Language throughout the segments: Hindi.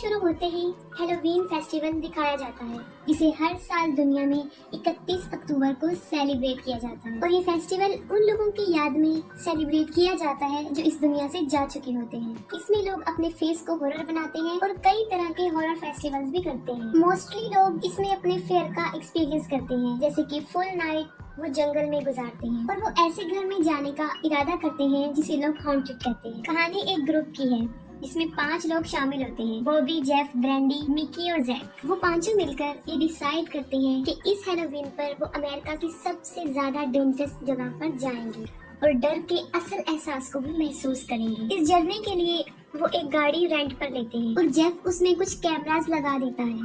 शुरू होते ही हैलोवीन फेस्टिवल दिखाया जाता है, जिसे हर साल दुनिया में 31 अक्टूबर को सेलिब्रेट किया जाता है। और ये फेस्टिवल उन लोगों की याद में सेलिब्रेट किया जाता है जो इस दुनिया से जा चुके होते हैं। इसमें लोग अपने फेस को हॉरर बनाते हैं और कई तरह के हॉरर फेस्टिवल्स भी करते हैं। मोस्टली लोग इसमें अपने फेयर का एक्सपीरियंस करते हैं, जैसे कि फुल नाइट वो जंगल में गुजारते हैं और वो ऐसे घर में जाने का इरादा करते हैं जिसे लोग हॉन्टेड कहते हैं। कहानी एक ग्रुप की है जिसमें 5 लोग शामिल होते हैं, बॉबी, जेफ, ब्रैंडी, मिकी और जैक। वो पांचों मिलकर ये डिसाइड करते हैं कि इस हैलोवीन पर वो अमेरिका की सबसे ज्यादा डेंजरस जगह पर जाएंगे और डर के असल एहसास को भी महसूस करेंगे। इस जर्नी के लिए वो एक गाड़ी रेंट पर लेते हैं और जेफ उसमें कुछ कैमरास लगा देता है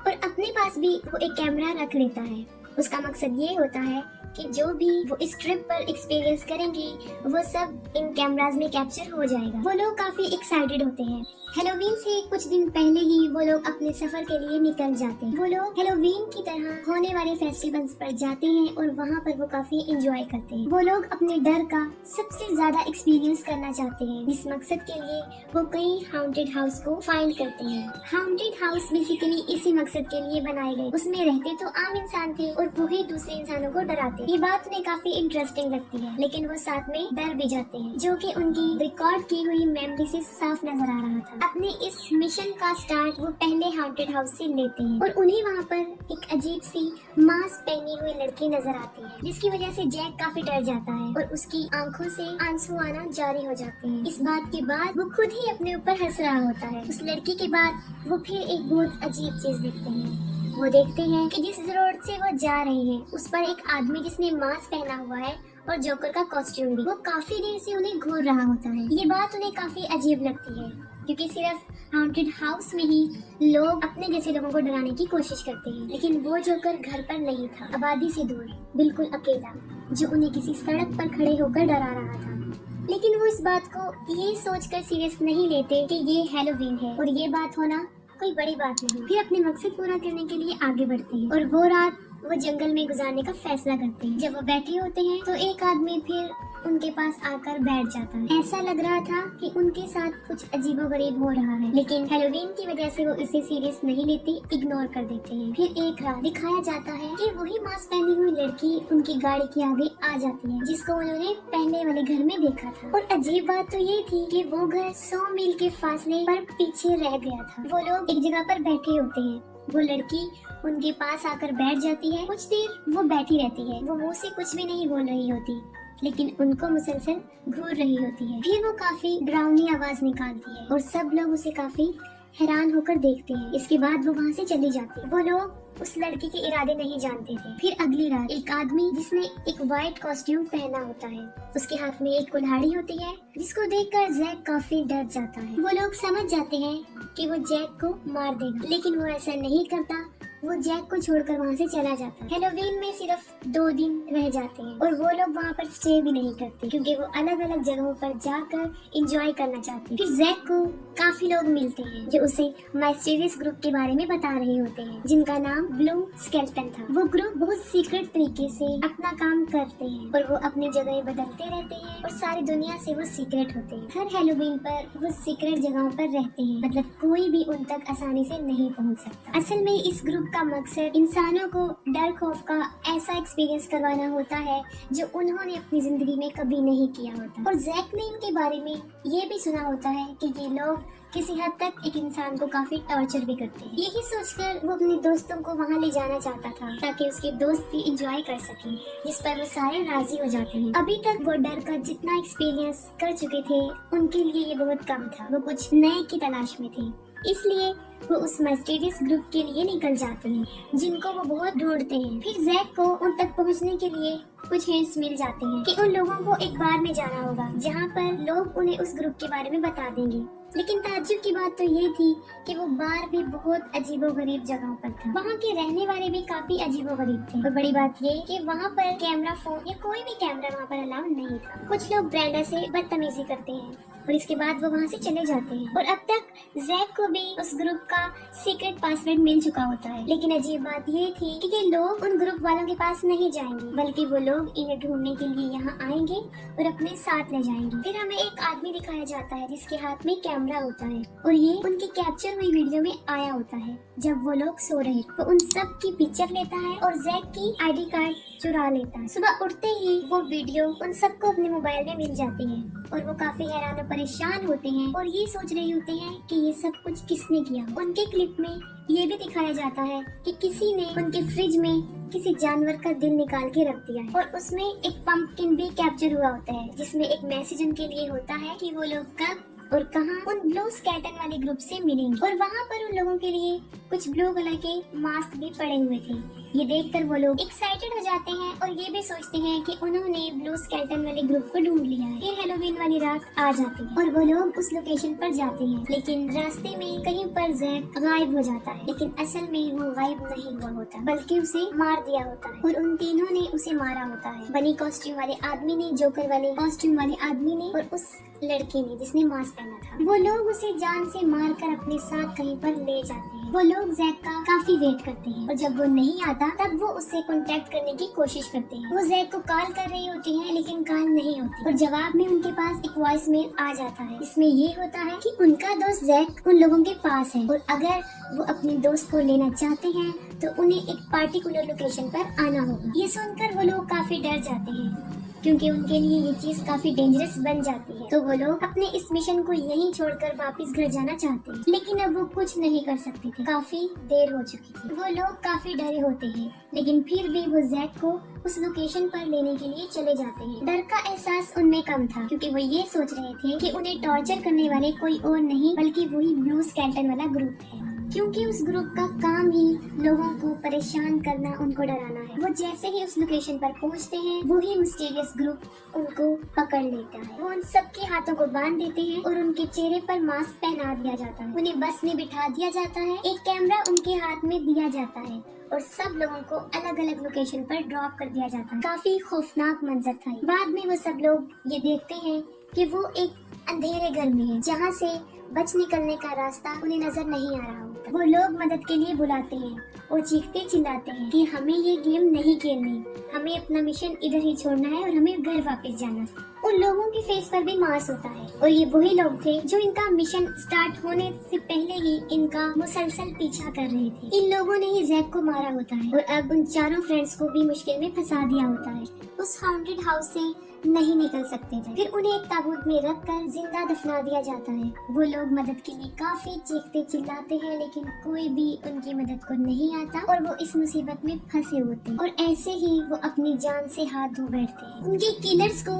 और अपने पास भी वो एक कैमरा रख लेता है। उसका मकसद ये होता है कि जो भी वो इस ट्रिप पर एक्सपीरियंस करेंगे वो सब इन कैमरास में कैप्चर हो जाएगा। वो लोग काफी एक्साइटेड होते हैं। हैलोवीन से कुछ दिन पहले ही वो लोग अपने सफर के लिए निकल जाते हैं। वो लोग हैलोवीन की तरह होने वाले फेस्टिवल्स पर जाते हैं और वहाँ पर वो काफी एंजॉय करते हैं। वो लोग अपने डर का सबसे ज्यादा एक्सपीरियंस करना चाहते हैं। इस मकसद के लिए वो कई हाउंटेड हाउस को फाइंड करते हैं। हाउंटेड हाउस बेसिकली इसी मकसद के लिए बनाए गए। उसमें रहते तो आम इंसान थे और वही दूसरे इंसानों को डराते। ये बात उन्हें काफी इंटरेस्टिंग लगती है, लेकिन वो साथ में डर भी जाते हैं, जो कि उनकी रिकॉर्ड की हुई मेमोरी से साफ नजर आ रहा था। अपने इस मिशन का स्टार्ट वो पहले हाउंटेड हाउस से लेते हैं और उन्हें वहाँ पर एक अजीब सी मास्क पहनी हुई लड़की नजर आती है, जिसकी वजह से जैक काफी डर जाता है और उसकी आंखों से आंसू आना जारी हो जाते हैं। इस बात के बाद वो खुद ही अपने ऊपर हंस रहा होता है। उस लड़की के बाद वो फिर एक बहुत अजीब चीज देखते हैं। वो देखते हैं कि जिस रोड से वो जा रहे हैं उस पर एक आदमी जिसने मास्क पहना हुआ है और जोकर का कॉस्ट्यूम भी, वो काफी देर से उन्हें घूर रहा होता है। ये बात उन्हें काफी अजीब लगती है, क्योंकि सिर्फ हाउंटेड हाउस में ही लोग अपने जैसे लोगों को डराने की कोशिश करते हैं, लेकिन वो जोकर घर पर नहीं था, आबादी से दूर, बिल्कुल अकेला, जो उन्हें किसी सड़क पर खड़े होकर डरा रहा था। लेकिन वो इस बात को ये सोचकर सीरियस नहीं लेते कि ये हैलोवीन है और ये बात होना कोई बड़ी बात नहीं। फिर अपने मकसद पूरा करने के लिए आगे बढ़ते हैं और वो रात वो जंगल में गुजारने का फैसला करते हैं। जब वो बैठे होते हैं तो एक आदमी फिर उनके पास आकर बैठ जाता है। ऐसा लग रहा था कि उनके साथ कुछ अजीबोगरीब हो रहा है, लेकिन हैलोवीन की वजह से वो इसे सीरियस नहीं लेते, इग्नोर कर देते हैं। फिर एक रात दिखाया जाता है कि वही मास्क पहनी हुई लड़की उनकी गाड़ी के आगे आ जाती है, जिसको उन्होंने पहले वाले घर में देखा था। और अजीब बात तो ये थी कि वो घर 100 मील के फासले पर पीछे रह गया था। वो लोग एक जगह पर बैठे होते हैं। वो लड़की उनके पास आकर बैठ जाती है। कुछ देर वो बैठी रहती है। वो मुंह से कुछ भी नहीं बोल रही होती, लेकिन उनको मुसलसल घूर रही होती है। फिर वो काफी डरावनी आवाज निकालती है और सब लोग उसे काफी हैरान होकर देखते हैं। इसके बाद वो वहाँ से चली जाती है। वो लोग उस लड़की के इरादे नहीं जानते थे। फिर अगली रात एक आदमी जिसने एक व्हाइट कॉस्ट्यूम पहना होता है, उसके हाथ में एक कुल्हाड़ी होती है, जिसको देखकर जैक काफी डर जाता है। वो लोग समझ जाते हैं कि वो जैक को मार देगा, लेकिन वो ऐसा नहीं करता। वो जैक को छोड़कर वहाँ से चला जाता है। हैलोवीन में सिर्फ 2 दिन रह जाते हैं और वो लोग वहाँ पर स्टे भी नहीं करते, क्योंकि वो अलग अलग जगहों पर जाकर एंजॉय करना चाहते हैं। फिर जैक को काफी लोग मिलते हैं जो उसे माइस्टीरियस ग्रुप के बारे में बता रहे होते हैं, जिनका नाम ब्लू स्केलेटन था। वो ग्रुप बहुत सीक्रेट तरीके से अपना काम करते हैं और वो अपनी जगह बदलते रहते हैं और सारी दुनिया से वो सीक्रेट होते हैं। हर हैलोवीन पर वो सीक्रेट जगहों पर रहते हैं, मतलब कोई भी उन तक आसानी से नहीं पहुँच सकता। असल में इस ग्रुप का मकसद इंसानों को डर खौफ का ऐसा एक्सपीरियंस करवाना होता है जो उन्होंने अपनी जिंदगी में कभी नहीं किया होता। और जैक ने इनके बारे में ये भी सुना होता है कि ये लोग किसी हद तक एक इंसान को काफी टॉर्चर भी करते हैं। यही सोचकर वो अपने दोस्तों को वहाँ ले जाना चाहता था, ताकि उसके दोस्त भी एंजॉय कर सकें, जिस पर वो सारे राजी हो जाते हैं। अभी तक वो डर का जितना एक्सपीरियंस कर चुके थे, उनके लिए ये बहुत कम था। वो कुछ नए की तलाश में थे, इसलिए वो उस मिस्टीरियस ग्रुप के लिए निकल जाते हैं, जिनको वो बहुत ढूंढते हैं। फिर जैक को उन तक पहुंचने के लिए कुछ हिंट्स मिल जाते हैं कि उन लोगों को एक बार में जाना होगा, जहां पर लोग उन्हें उस ग्रुप के बारे में बता देंगे। लेकिन ताज्जुब की बात तो ये थी कि वो बार भी बहुत अजीबोगरीब जगहों पर था। वहाँ के रहने वाले भी काफी अजीबोगरीब थे। और बड़ी बात ये कि वहाँ पर कैमरा फोन या कोई भी कैमरा वहाँ पर अलाउ नहीं था। कुछ लोग ब्रेंडा से बदतमीजी करते हैं और इसके बाद वो वहाँ से चले जाते हैं। और अब तक जैक को भी उस ग्रुप का सीक्रेट पासवर्ड मिल चुका होता है। लेकिन अजीब बात ये थी कि ये लोग उन ग्रुप वालों के पास नहीं जाएंगे, बल्कि वो लोग इन्हें ढूंढने के लिए यहाँ आएंगे और अपने साथ ले जाएंगे। फिर हमें एक आदमी दिखाया जाता है जिसके हाथ में कैमरा होता है और ये उनकी कैप्चर हुई वीडियो में आया होता है जब वो लोग सो रहे। वो उन सब की पिक्चर लेता है और जैक की आईडी कार्ड चुरा लेता है। सुबह उठते ही वो वीडियो उन सबको अपने मोबाइल में मिल जाती है और वो काफी हैरान और परेशान होते हैं और ये सोच रहे होते हैं कि ये सब कुछ किसने किया। उनके क्लिप में ये भी दिखाया जाता है कि किसी ने उनके फ्रिज में किसी जानवर का दिल निकाल के रख दिया है और उसमें एक पंपकिन भी कैप्चर हुआ होता है जिसमें एक मैसेज उनके लिए होता है कि वो लोग कब और कहाँ उन ब्लू स्केलेटन वाले ग्रुप से मिलेंगे। और वहाँ पर उन लोगों के लिए कुछ ब्लू कलर के मास्क भी पड़े हुए थे। ये देखकर वो लोग एक्साइटेड हो जाते हैं और ये भी सोचते हैं कि उन्होंने ब्लू स्केलेटन वाले ग्रुप को ढूंढ लिया है। फिर हेलोवीन वाली रात आ जाती है और वो लोग उस लोकेशन पर जाते हैं, लेकिन रास्ते में कहीं पर जैक गायब हो जाता है। लेकिन असल में वो गायब नहीं हुआ होता, बल्कि उसे मार दिया होता है और उन तीनों ने उसे मारा होता है। बनी कॉस्ट्यूम वाले आदमी ने, जोकर वाले कॉस्ट्यूम वाले आदमी ने और उस लड़की ने जिसने मास्क पहना था। वो लोग उसे जान से मारकर अपने साथ कहीं पर ले जाते हैं। वो लोग जैक का काफी वेट करते हैं और जब वो नहीं आता तब वो उससे कांटेक्ट करने की कोशिश करते हैं। वो जैक को कॉल कर रही होती है लेकिन कॉल नहीं होती और जवाब में उनके पास एक वॉइस मेल आ जाता है। इसमें ये होता है कि उनका दोस्त जैक उन लोगों के पास है और अगर वो अपने दोस्त को लेना चाहते हैं तो उन्हें एक पार्टिकुलर लोकेशन पर आना होगा। ये सुनकर वो लोग काफी डर जाते हैं क्योंकि उनके लिए ये चीज काफी डेंजरस बन जाती है। तो वो लोग अपने इस मिशन को यहीं छोड़कर वापस घर जाना चाहते हैं, लेकिन अब वो कुछ नहीं कर सकते थे, काफी देर हो चुकी थी। वो लोग काफी डरे होते हैं, लेकिन फिर भी वो जैक को उस लोकेशन पर लेने के लिए चले जाते हैं। डर का एहसास उनमें कम था क्योंकि वो ये सोच रहे थे कि उन्हें टॉर्चर करने वाले कोई और नहीं बल्कि वही ब्लू स्केलेटन वाला ग्रुप है, क्योंकि उस ग्रुप का काम ही लोगों को परेशान करना, उनको डराना है। वो जैसे ही उस लोकेशन पर पहुंचते हैं वो ही मिस्टीरियस ग्रुप उनको पकड़ लेता है। वो उन सबके हाथों को बांध देते हैं और उनके चेहरे पर मास्क पहना दिया जाता है। उन्हें बस में बिठा दिया जाता है, एक कैमरा उनके हाथ में दिया जाता है और सब लोगों को अलग अलग लोकेशन पर ड्रॉप कर दिया जाता है। काफी खौफनाक मंजर था। बाद में वो सब लोग ये देखते हैं कि वो एक अंधेरे घर में है जहाँ से बच निकलने का रास्ता उन्हें नजर नहीं आ रहा होता। वो लोग मदद के लिए बुलाते हैं और चीखते चिल्लाते हैं कि हमें ये गेम नहीं खेलनी, हमें अपना मिशन इधर ही छोड़ना है और हमें घर वापस जाना है। उन लोगों के फेस पर भी मास्क होता है और ये वही लोग थे जो इनका मिशन स्टार्ट होने से पहले ही इनका मुसलसल पीछा कर रहे थे। इन लोगों ने ही जैक को मारा होता है और अब उन चारों फ्रेंड्स को भी मुश्किल में फंसा दिया होता है। उस हॉन्टेड हाउस से नहीं निकल सकते थे। फिर उन्हें एक ताबूत में रखकर जिंदा दफना दिया जाता है। वो लोग मदद के लिए काफी चीखते चिल्लाते हैं, लेकिन कोई भी उनकी मदद को नहीं आता और वो इस मुसीबत में फंसे होते हैं और ऐसे ही वो अपनी जान से हाथ धो बैठते हैं। उनके किलर्स को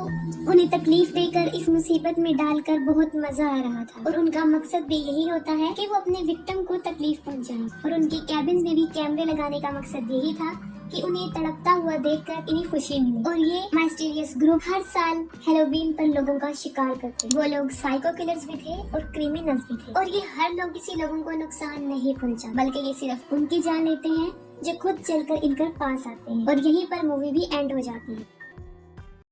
उन्हें तकलीफ देकर इस मुसीबत में डालकर बहुत मजा आ रहा था और उनका मकसद भी यही होता है कि वो अपने विक्टिम को तकलीफ पहुंचाएं। और उनके कैबिन में भी कैमरे लगाने का मकसद यही था कि उन्हें तड़पता हुआ देखकर इन्हें खुशी मिले। और ये मिस्टीरियस ग्रुप हर साल हेलोवीन पर लोगों का शिकार करते। वो लोग साइको किलर्स भी थे और क्रिमिनल्स भी थे और ये हर लोग किसी लोगों को नुकसान नहीं पहुंचा, बल्कि ये सिर्फ उनकी जान लेते हैं जो खुद चलकर इनके पास आते हैं। और यहीं पर मूवी भी एंड हो जाती है।